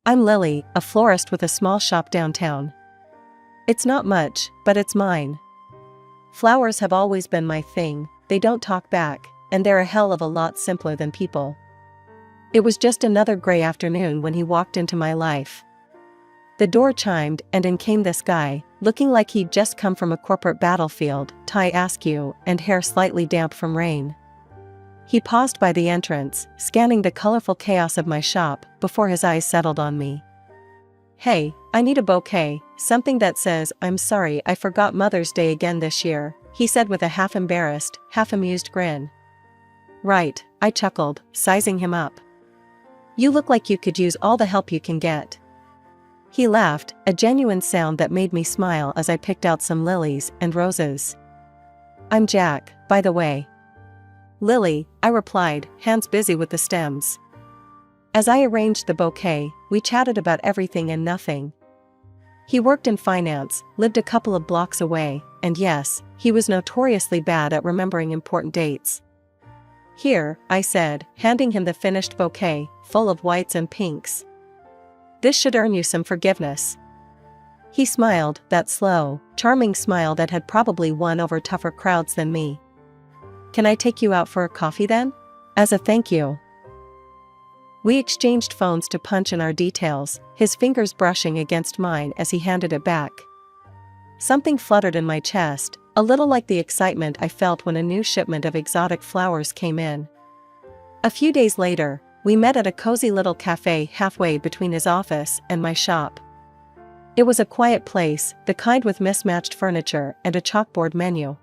I'm Lily, a florist with a small shop downtown. It's not much, but it's mine. Flowers have always been my thing, they don't talk back, and they're a hell of a lot simpler than people. It was just another gray afternoon when he walked into my life. The door chimed and in came this guy, looking like he'd just come from a corporate battlefield, tie askew, and hair slightly damp from rain. He paused by the entrance, scanning the colorful chaos of my shop, before his eyes settled on me. "Hey, I need a bouquet, something that says, 'I'm sorry I forgot Mother's Day again this year,'" he said with a half-embarrassed, half-amused grin. "Right," I chuckled, sizing him up. "You look like you could use all the help you can get." He laughed, a genuine sound that made me smile as I picked out some lilies and roses. "I'm Jack, by the way." "Lily," I replied, hands busy with the stems. As I arranged the bouquet, we chatted about everything and nothing. He worked in finance, lived a couple of blocks away, and yes, he was notoriously bad at remembering important dates. "Here," I said, handing him the finished bouquet, full of whites and pinks. "This should earn you some forgiveness." He smiled, that slow, charming smile that had probably won over tougher crowds than me. "Can I take you out for a coffee then? As a thank you." We exchanged phones to punch in our details, his fingers brushing against mine as he handed it back. Something fluttered in my chest, a little like the excitement I felt when a new shipment of exotic flowers came in. A few days later, we met at a cozy little cafe halfway between his office and my shop. It was a quiet place, the kind with mismatched furniture and a chalkboard menu.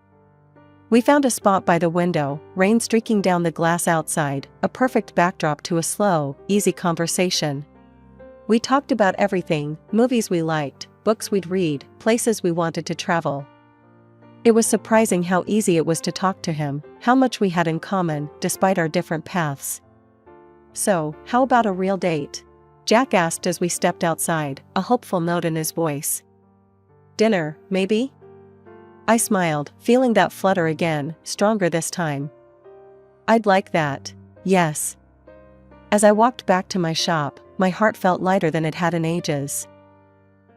We found a spot by the window, rain streaking down the glass outside, a perfect backdrop to a slow, easy conversation. We talked about everything, movies we liked, books we'd read, places we wanted to travel. It was surprising how easy it was to talk to him, how much we had in common, despite our different paths. "So, how about a real date?" Jack asked as we stepped outside, a hopeful note in his voice. "Dinner, maybe?" I smiled, feeling that flutter again, stronger this time. "I'd like that. Yes." As I walked back to my shop, my heart felt lighter than it had in ages.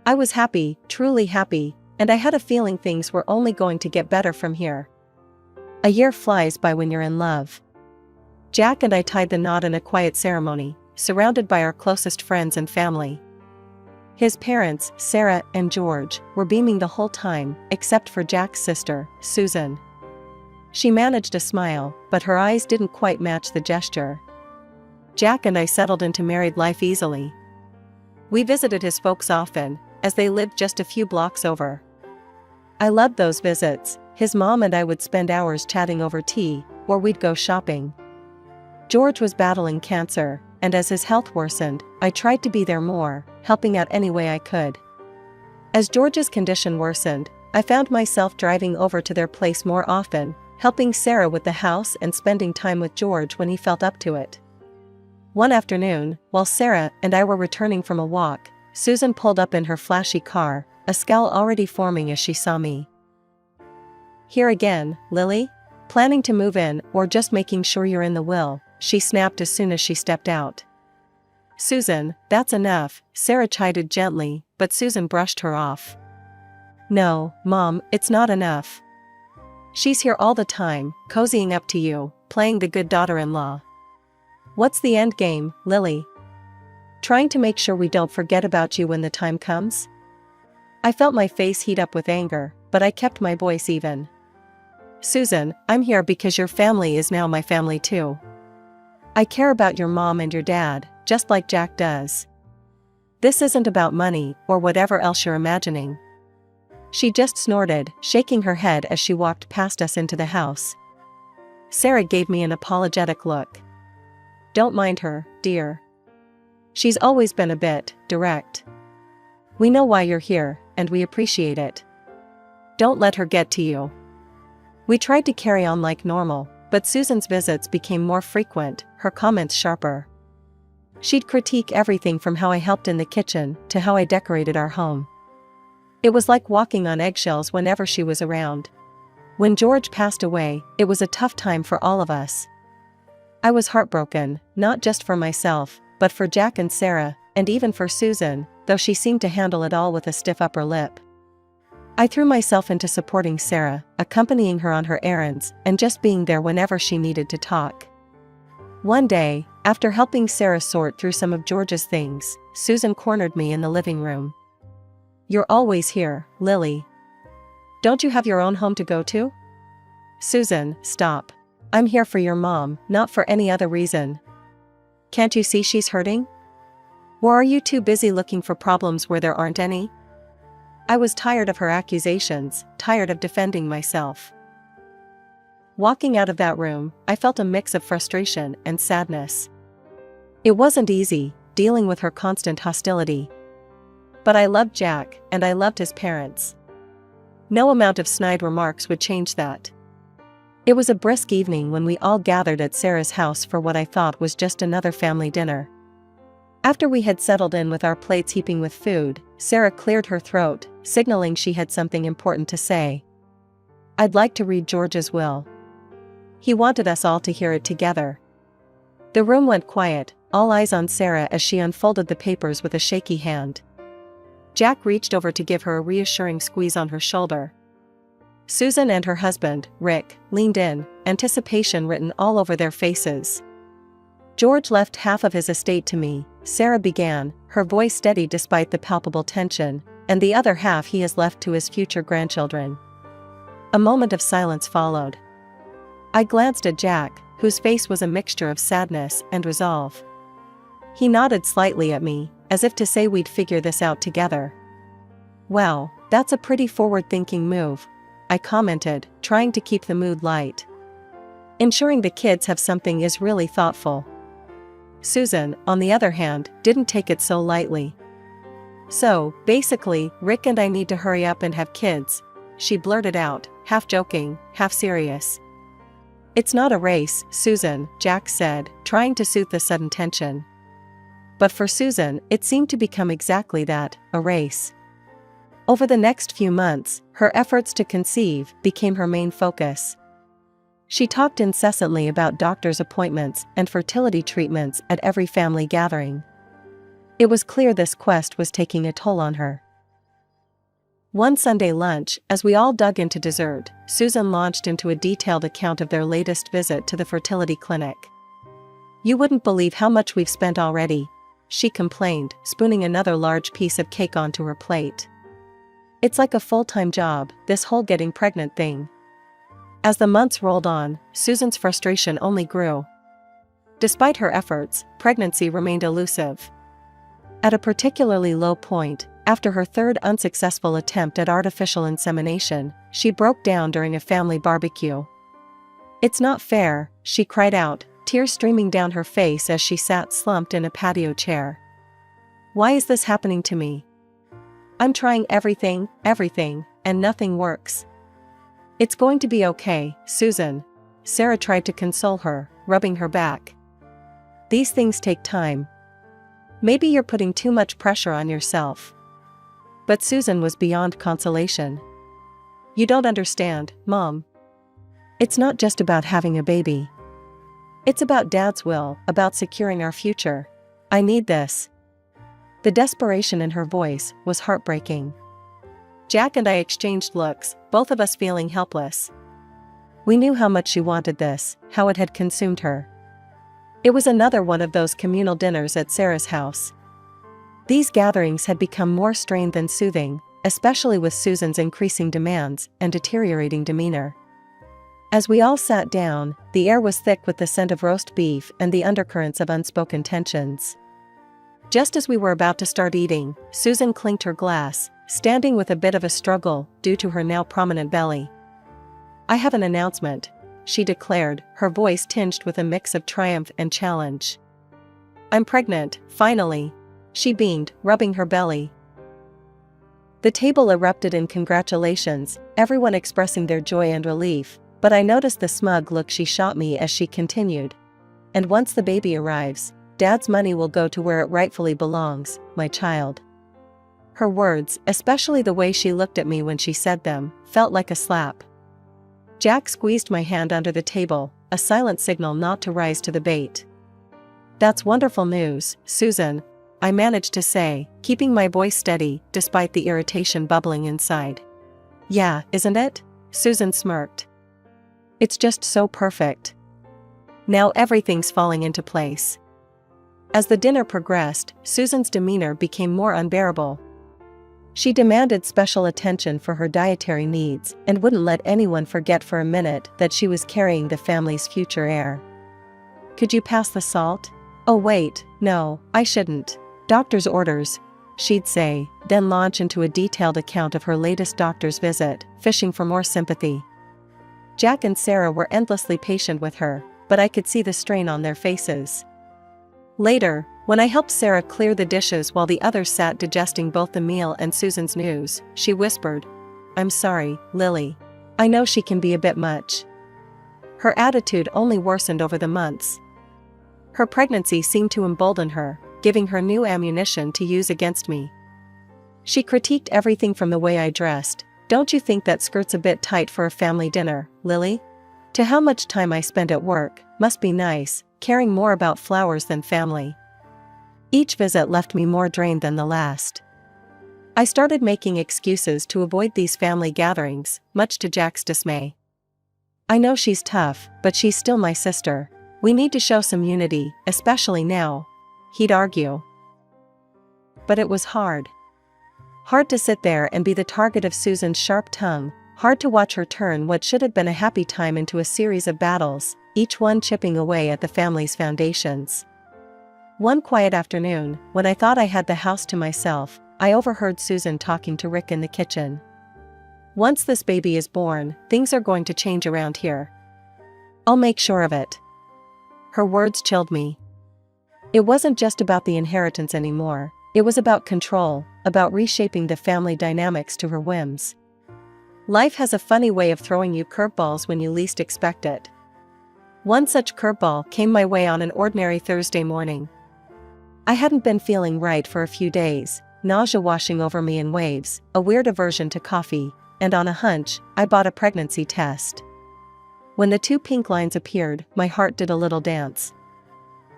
I was happy, truly happy, and I had a feeling things were only going to get better from here. A year flies by when you're in love. Jack and I tied the knot in a quiet ceremony, surrounded by our closest friends and family. His parents, Sarah and George, were beaming the whole time, except for Jack's sister, Susan. She managed a smile, but her eyes didn't quite match the gesture. Jack and I settled into married life easily. We visited his folks often, as they lived just a few blocks over. I loved those visits. His mom and I would spend hours chatting over tea, or we'd go shopping. George was battling cancer, and as his health worsened, I tried to be there more, helping out any way I could. As George's condition worsened, I found myself driving over to their place more often, helping Sarah with the house and spending time with George when he felt up to it. One afternoon, while Sarah and I were returning from a walk, Susan pulled up in her flashy car, a scowl already forming as she saw me. "Here again, Lily? Planning to move in or just making sure you're in the will?" she snapped as soon as she stepped out. "Susan, that's enough," Sarah chided gently, but Susan brushed her off. "No, Mom, it's not enough. She's here all the time, cozying up to you, playing the good daughter-in-law. What's the end game, Lily? Trying to make sure we don't forget about you when the time comes?" I felt my face heat up with anger, but I kept my voice even. "Susan, I'm here because your family is now my family too. I care about your mom and your dad, just like Jack does. This isn't about money, or whatever else you're imagining." She just snorted, shaking her head as she walked past us into the house. Sarah gave me an apologetic look. "Don't mind her, dear. She's always been a bit direct. We know why you're here, and we appreciate it. Don't let her get to you." We tried to carry on like normal, but Susan's visits became more frequent, her comments sharper. She'd critique everything from how I helped in the kitchen to how I decorated our home. It was like walking on eggshells whenever she was around. When George passed away, it was a tough time for all of us. I was heartbroken, not just for myself, but for Jack and Sarah, and even for Susan, though she seemed to handle it all with a stiff upper lip. I threw myself into supporting Sarah, accompanying her on her errands, and just being there whenever she needed to talk. One day, after helping Sarah sort through some of George's things, Susan cornered me in the living room. "You're always here, Lily. Don't you have your own home to go to?" "Susan, stop. I'm here for your mom, not for any other reason. Can't you see she's hurting? Or are you too busy looking for problems where there aren't any?" I was tired of her accusations, tired of defending myself. Walking out of that room, I felt a mix of frustration and sadness. It wasn't easy, dealing with her constant hostility. But I loved Jack, and I loved his parents. No amount of snide remarks would change that. It was a brisk evening when we all gathered at Sarah's house for what I thought was just another family dinner. After we had settled in with our plates heaping with food, Sarah cleared her throat, signaling she had something important to say. "I'd like to read George's will." He wanted us all to hear it together. The room went quiet, all eyes on Sarah as she unfolded the papers with a shaky hand. Jack reached over to give her a reassuring squeeze on her shoulder. Susan and her husband, Rick, leaned in, anticipation written all over their faces. "George left half of his estate to me," Sarah began, her voice steady despite the palpable tension, "and the other half he has left to his future grandchildren." A moment of silence followed. I glanced at Jack, whose face was a mixture of sadness and resolve. He nodded slightly at me, as if to say we'd figure this out together. "Wow, that's a pretty forward-thinking move," I commented, trying to keep the mood light. "Ensuring the kids have something is really thoughtful." Susan, on the other hand, didn't take it so lightly. "So, basically, Rick and I need to hurry up and have kids," she blurted out, half joking, half serious. "It's not a race, Susan," Jack said, trying to soothe the sudden tension. But for Susan, it seemed to become exactly that, a race. Over the next few months, her efforts to conceive became her main focus. She talked incessantly about doctor's appointments and fertility treatments at every family gathering. It was clear this quest was taking a toll on her. One Sunday lunch, as we all dug into dessert, Susan launched into a detailed account of their latest visit to the fertility clinic. "You wouldn't believe how much we've spent already," she complained, spooning another large piece of cake onto her plate. "It's like a full-time job, this whole getting pregnant thing." As the months rolled on, Susan's frustration only grew. Despite her efforts, pregnancy remained elusive. At a particularly low point, after her third unsuccessful attempt at artificial insemination, she broke down during a family barbecue. "It's not fair," she cried out, tears streaming down her face as she sat slumped in a patio chair. "Why is this happening to me? I'm trying everything, and nothing works." "It's going to be okay, Susan." Sarah tried to console her, rubbing her back. "These things take time. Maybe you're putting too much pressure on yourself." But Susan was beyond consolation. "You don't understand, Mom. It's not just about having a baby. It's about Dad's will, about securing our future. I need this." The desperation in her voice was heartbreaking. Jack and I exchanged looks, both of us feeling helpless. We knew how much she wanted this, how it had consumed her. It was another one of those communal dinners at Sarah's house. These gatherings had become more strained than soothing, especially with Susan's increasing demands and deteriorating demeanor. As we all sat down, the air was thick with the scent of roast beef and the undercurrents of unspoken tensions. Just as we were about to start eating, Susan clinked her glass, standing with a bit of a struggle due to her now prominent belly. "I have an announcement," she declared, her voice tinged with a mix of triumph and challenge. "I'm pregnant, finally," she beamed, rubbing her belly. The table erupted in congratulations, everyone expressing their joy and relief, but I noticed the smug look she shot me as she continued. "And once the baby arrives, Dad's money will go to where it rightfully belongs, my child." Her words, especially the way she looked at me when she said them, felt like a slap. Jack squeezed my hand under the table, a silent signal not to rise to the bait. "That's wonderful news, Susan. I managed to say, keeping my voice steady despite the irritation bubbling inside. Yeah, isn't it? Susan smirked. It's just so perfect. Now everything's falling into place. As the dinner progressed, Susan's demeanor became more unbearable. She demanded special attention for her dietary needs and wouldn't let anyone forget for a minute that she was carrying the family's future heir. Could you pass the salt? Oh wait, no, I shouldn't. Doctor's orders, she'd say, then launch into a detailed account of her latest doctor's visit, fishing for more sympathy. Jack and Sarah were endlessly patient with her, but I could see the strain on their faces. Later, when I helped Sarah clear the dishes while the others sat digesting both the meal and Susan's news, she whispered, "I'm sorry, Lily. I know she can be a bit much." Her attitude only worsened over the months. Her pregnancy seemed to embolden her, giving her new ammunition to use against me. She critiqued everything from the way I dressed. "Don't you think that skirt's a bit tight for a family dinner, Lily?" To how much time I spent at work, "Must be nice, caring more about flowers than family." Each visit left me more drained than the last. I started making excuses to avoid these family gatherings, much to Jack's dismay. "I know she's tough, but she's still my sister. We need to show some unity, especially now," he'd argue. But it was hard. Hard to sit there and be the target of Susan's sharp tongue, hard to watch her turn what should have been a happy time into a series of battles, each one chipping away at the family's foundations. One quiet afternoon, when I thought I had the house to myself, I overheard Susan talking to Rick in the kitchen. "Once this baby is born, things are going to change around here. I'll make sure of it." Her words chilled me. It wasn't just about the inheritance anymore, it was about control, about reshaping the family dynamics to her whims. Life has a funny way of throwing you curveballs when you least expect it. One such curveball came my way on an ordinary Thursday morning. I hadn't been feeling right for a few days, nausea washing over me in waves, a weird aversion to coffee, and on a hunch, I bought a pregnancy test. When the 2 pink lines appeared, my heart did a little dance.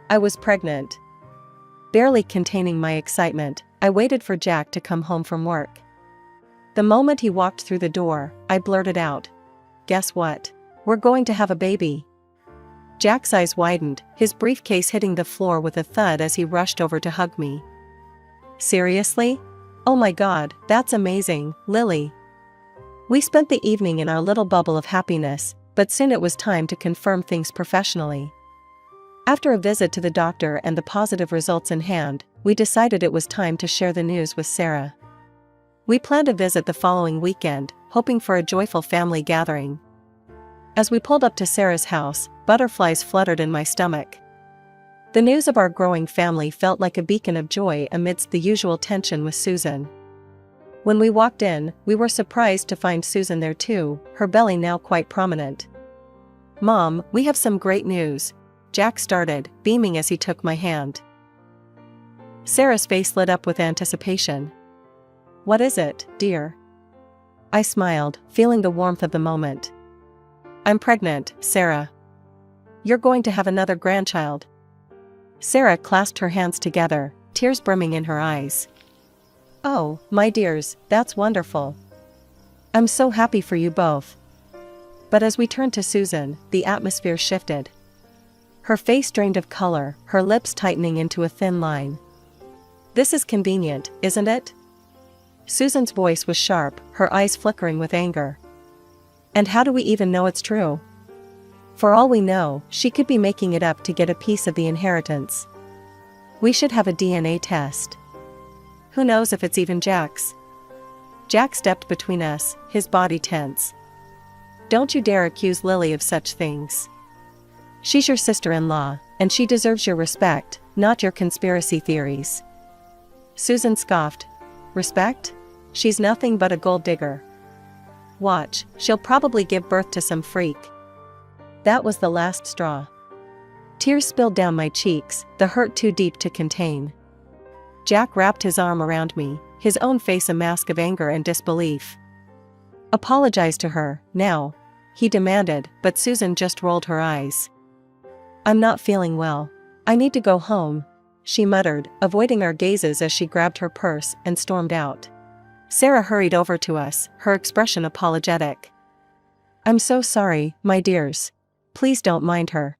I was pregnant. Barely containing my excitement, I waited for Jack to come home from work. The moment he walked through the door, I blurted out, "Guess what? We're going to have a baby." Jack's eyes widened, his briefcase hitting the floor with a thud as he rushed over to hug me. "Seriously? Oh my God, that's amazing, Lily." We spent the evening in our little bubble of happiness, but soon it was time to confirm things professionally. After a visit to the doctor and the positive results in hand, we decided it was time to share the news with Sarah. We planned a visit the following weekend, hoping for a joyful family gathering. As we pulled up to Sarah's house, butterflies fluttered in my stomach. The news of our growing family felt like a beacon of joy amidst the usual tension with Susan. When we walked in, we were surprised to find Susan there too, her belly now quite prominent. "Mom, we have some great news," Jack started, beaming as he took my hand. Sarah's face lit up with anticipation. "What is it, dear?" I smiled, feeling the warmth of the moment. "I'm pregnant, Sarah. You're going to have another grandchild." Sarah clasped her hands together, tears brimming in her eyes. "Oh, my dears, that's wonderful. I'm so happy for you both." But as we turned to Susan, the atmosphere shifted. Her face drained of color, her lips tightening into a thin line. "This is convenient, isn't it?" Susan's voice was sharp, her eyes flickering with anger. "And how do we even know it's true? For all we know, she could be making it up to get a piece of the inheritance. We should have a DNA test. Who knows if it's even Jack's?" Jack stepped between us, his body tense. "Don't you dare accuse Lily of such things. She's your sister-in-law, and she deserves your respect, not your conspiracy theories." Susan scoffed. "Respect? She's nothing but a gold digger. Watch, she'll probably give birth to some freak." That was the last straw. Tears spilled down my cheeks, the hurt too deep to contain. Jack wrapped his arm around me, his own face a mask of anger and disbelief. "Apologize to her, now," he demanded, but Susan just rolled her eyes. "I'm not feeling well. I need to go home," she muttered, avoiding our gazes as she grabbed her purse and stormed out. Sarah hurried over to us, her expression apologetic. I'm so sorry, my dears. Please don't mind her.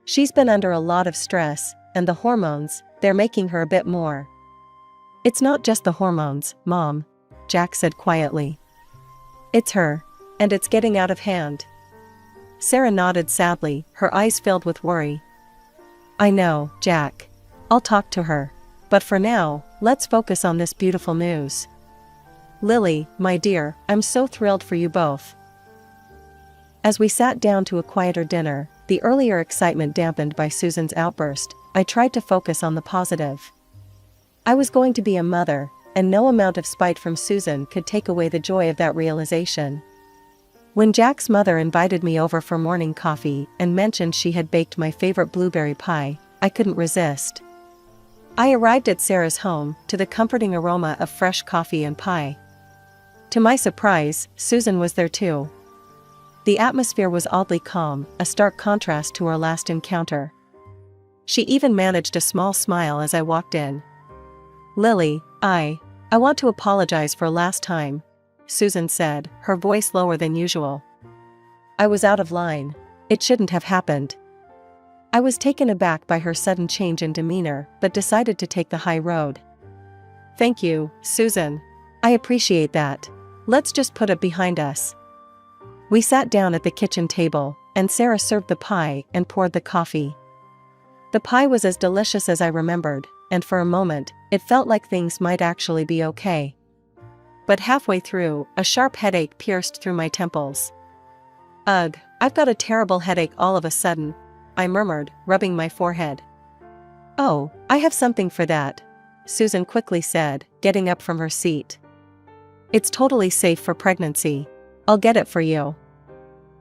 She's been under a lot of stress, and the hormones, they're making her a bit more. It's not just the hormones, Mom, Jack said quietly. It's her. And it's getting out of hand. Sarah nodded sadly, her eyes filled with worry. I know, Jack. I'll talk to her. But for now, let's focus on this beautiful news. Lily, my dear, I'm so thrilled for you both. As we sat down to a quieter dinner, the earlier excitement dampened by Susan's outburst, I tried to focus on the positive. I was going to be a mother, and no amount of spite from Susan could take away the joy of that realization. When Jack's mother invited me over for morning coffee and mentioned she had baked my favorite blueberry pie, I couldn't resist. I arrived at Sarah's home, to the comforting aroma of fresh coffee and pie. To my surprise, Susan was there too. The atmosphere was oddly calm, a stark contrast to our last encounter. She even managed a small smile as I walked in. Lily, I want to apologize for last time, Susan said, her voice lower than usual. I was out of line. It shouldn't have happened. I was taken aback by her sudden change in demeanor, but decided to take the high road. Thank you, Susan. I appreciate that. Let's just put it behind us. We sat down at the kitchen table, and Sarah served the pie and poured the coffee. The pie was as delicious as I remembered, and for a moment, it felt like things might actually be okay. But halfway through, a sharp headache pierced through my temples. Ugh, I've got a terrible headache all of a sudden, I murmured, rubbing my forehead. Oh, I have something for that, Susan quickly said, getting up from her seat. It's totally safe for pregnancy. I'll get it for you.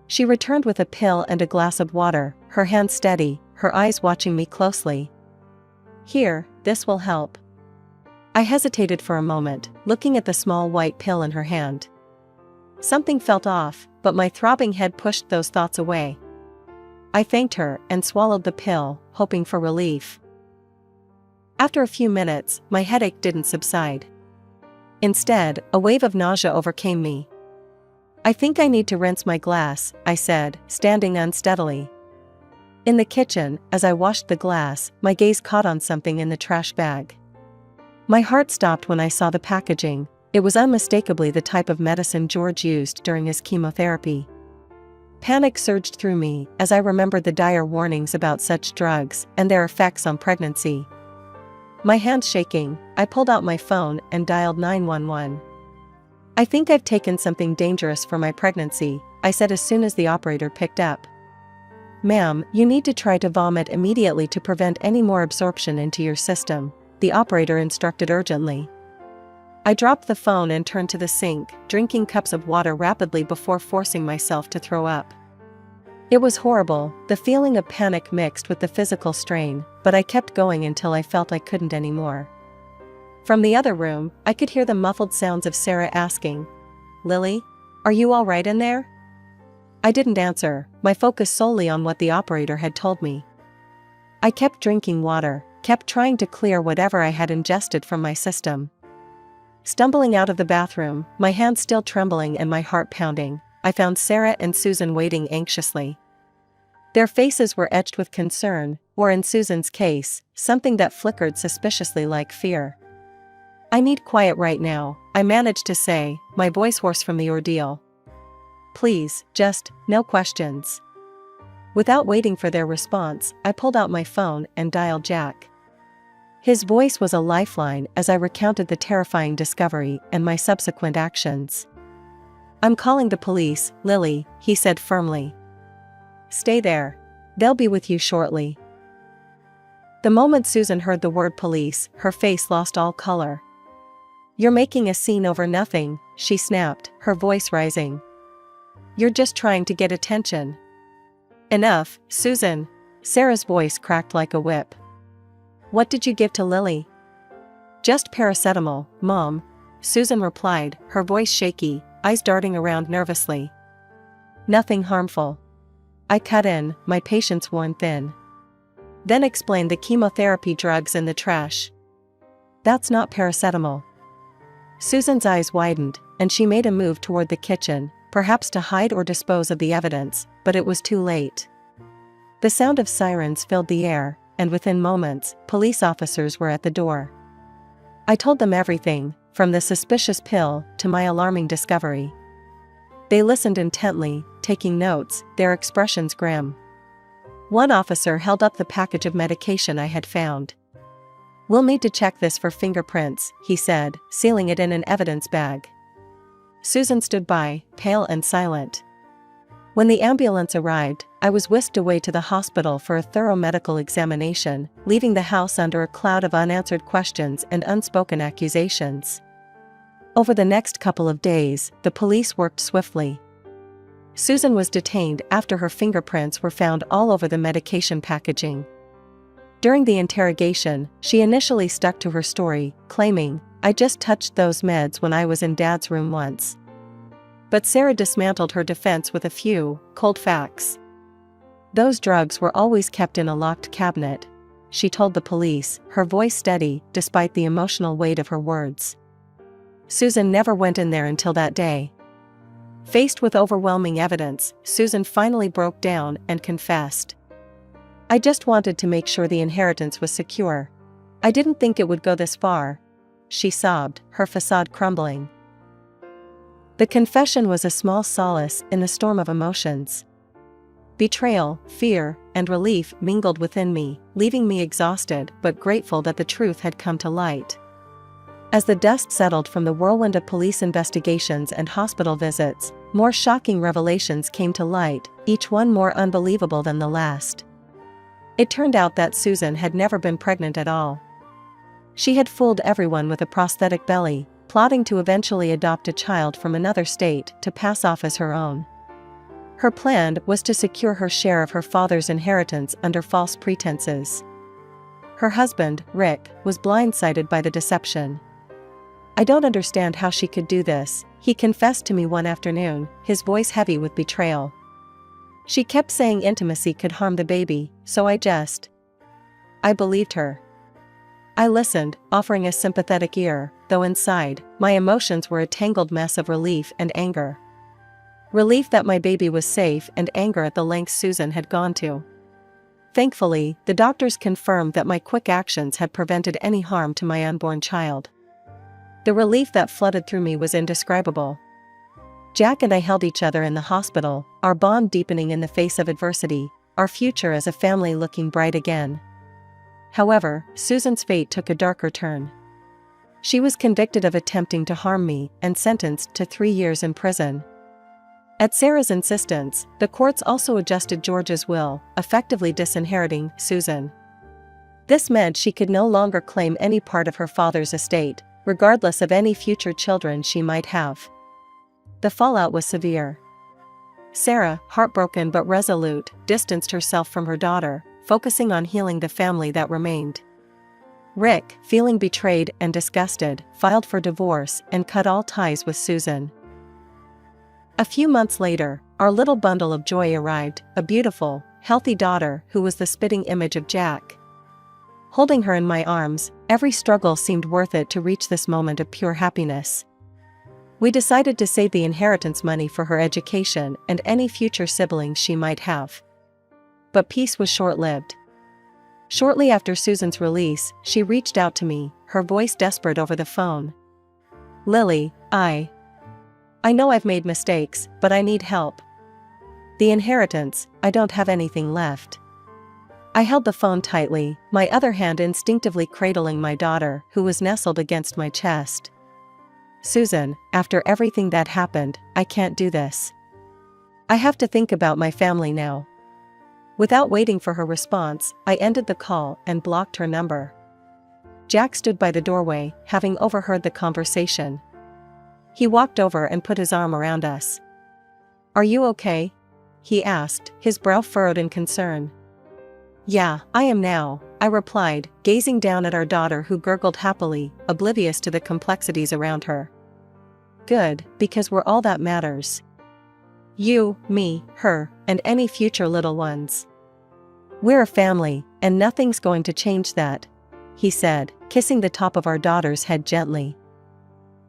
She returned with a pill and a glass of water, her hand steady, her eyes watching me closely. Here, this will help. I hesitated for a moment, looking at the small white pill in her hand. Something felt off, but my throbbing head pushed those thoughts away. I thanked her and swallowed the pill, hoping for relief. After a few minutes, my headache didn't subside. Instead, a wave of nausea overcame me. I think I need to rinse my glass, I said, standing unsteadily. In the kitchen, as I washed the glass, my gaze caught on something in the trash bag. My heart stopped when I saw the packaging. It was unmistakably the type of medicine George used during his chemotherapy. Panic surged through me as I remembered the dire warnings about such drugs and their effects on pregnancy. My hands shaking, I pulled out my phone and dialed 911. I think I've taken something dangerous for my pregnancy, I said as soon as the operator picked up. Ma'am, you need to try to vomit immediately to prevent any more absorption into your system, the operator instructed urgently. I dropped the phone and turned to the sink, drinking cups of water rapidly before forcing myself to throw up. It was horrible, the feeling of panic mixed with the physical strain, but I kept going until I felt I couldn't anymore. From the other room, I could hear the muffled sounds of Sarah asking, Lily? Are you all right in there? I didn't answer, my focus solely on what the operator had told me. I kept drinking water, kept trying to clear whatever I had ingested from my system. Stumbling out of the bathroom, my hands still trembling and my heart pounding, I found Sarah and Susan waiting anxiously. Their faces were etched with concern, or in Susan's case, something that flickered suspiciously like fear. I need quiet right now, I managed to say, my voice hoarse from the ordeal. Please, just, no questions. Without waiting for their response, I pulled out my phone and dialed Jack. His voice was a lifeline as I recounted the terrifying discovery and my subsequent actions. I'm calling the police, Lily, he said firmly. Stay there. They'll be with you shortly. The moment Susan heard the word police, her face lost all color. You're making a scene over nothing, she snapped, her voice rising. You're just trying to get attention. Enough, Susan. Sarah's voice cracked like a whip. What did you give to Lily? Just paracetamol, Mom, Susan replied, her voice shaky, eyes darting around nervously. Nothing harmful. I cut in, my patience worn thin. then explained the chemotherapy drugs in the trash. That's not paracetamol. Susan's eyes widened, and she made a move toward the kitchen, perhaps to hide or dispose of the evidence, but it was too late. The sound of sirens filled the air, and within moments, police officers were at the door. I told them everything, from the suspicious pill to my alarming discovery. They listened intently, taking notes, their expressions grim. One officer held up the package of medication I had found. "We'll need to check this for fingerprints," he said, sealing it in an evidence bag. Susan stood by, pale and silent. When the ambulance arrived, I was whisked away to the hospital for a thorough medical examination, leaving the house under a cloud of unanswered questions and unspoken accusations. Over the next couple of days, the police worked swiftly. Susan was detained after her fingerprints were found all over the medication packaging. During the interrogation, she initially stuck to her story, claiming, "I just touched those meds when I was in Dad's room once." But Sarah dismantled her defense with a few cold facts. "Those drugs were always kept in a locked cabinet," she told the police, her voice steady despite the emotional weight of her words. Susan never went in there until that day. Faced with overwhelming evidence, Susan finally broke down and confessed. "I just wanted to make sure the inheritance was secure. I didn't think it would go this far," she sobbed, her facade crumbling. The confession was a small solace in the storm of emotions. Betrayal, fear, and relief mingled within me, leaving me exhausted but grateful that the truth had come to light. As the dust settled from the whirlwind of police investigations and hospital visits, more shocking revelations came to light, each one more unbelievable than the last. It turned out that Susan had never been pregnant at all. She had fooled everyone with a prosthetic belly, plotting to eventually adopt a child from another state to pass off as her own. Her plan was to secure her share of her father's inheritance under false pretenses. Her husband, Rick, was blindsided by the deception. "I don't understand how she could do this," he confessed to me one afternoon, his voice heavy with betrayal. "She kept saying intimacy could harm the baby, so I believed her. I listened, offering a sympathetic ear, though inside, my emotions were a tangled mess of relief and anger. Relief that my baby was safe and anger at the lengths Susan had gone to. Thankfully, the doctors confirmed that my quick actions had prevented any harm to my unborn child. The relief that flooded through me was indescribable. Jack and I held each other in the hospital, our bond deepening in the face of adversity, our future as a family looking bright again. However, Susan's fate took a darker turn. She was convicted of attempting to harm me and sentenced to 3 years in prison. At Sarah's insistence, the courts also adjusted George's will, effectively disinheriting Susan. This meant she could no longer claim any part of her father's estate, regardless of any future children she might have. The fallout was severe. Sarah, heartbroken but resolute, distanced herself from her daughter, focusing on healing the family that remained. Rick, feeling betrayed and disgusted, filed for divorce and cut all ties with Susan. A few months later, our little bundle of joy arrived, a beautiful, healthy daughter who was the spitting image of Jack. Holding her in my arms, every struggle seemed worth it to reach this moment of pure happiness. We decided to save the inheritance money for her education and any future siblings she might have. But peace was short-lived. Shortly after Susan's release, she reached out to me, her voice desperate over the phone. "Lily, I know I've made mistakes, but I need help. The inheritance, I don't have anything left." I held the phone tightly, my other hand instinctively cradling my daughter, who was nestled against my chest. "Susan, after everything that happened, I can't do this. I have to think about my family now." Without waiting for her response, I ended the call and blocked her number. Jack stood by the doorway, having overheard the conversation. He walked over and put his arm around us. "Are you okay?" he asked, his brow furrowed in concern. "Yeah, I am now," I replied, gazing down at our daughter who gurgled happily, oblivious to the complexities around her. "Good, because we're all that matters. You, me, her, and any future little ones." "We're a family, and nothing's going to change that," he said, kissing the top of our daughter's head gently.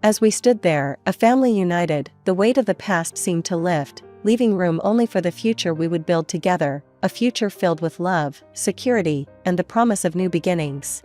As we stood there, a family united, the weight of the past seemed to lift, leaving room only for the future we would build together, a future filled with love, security, and the promise of new beginnings.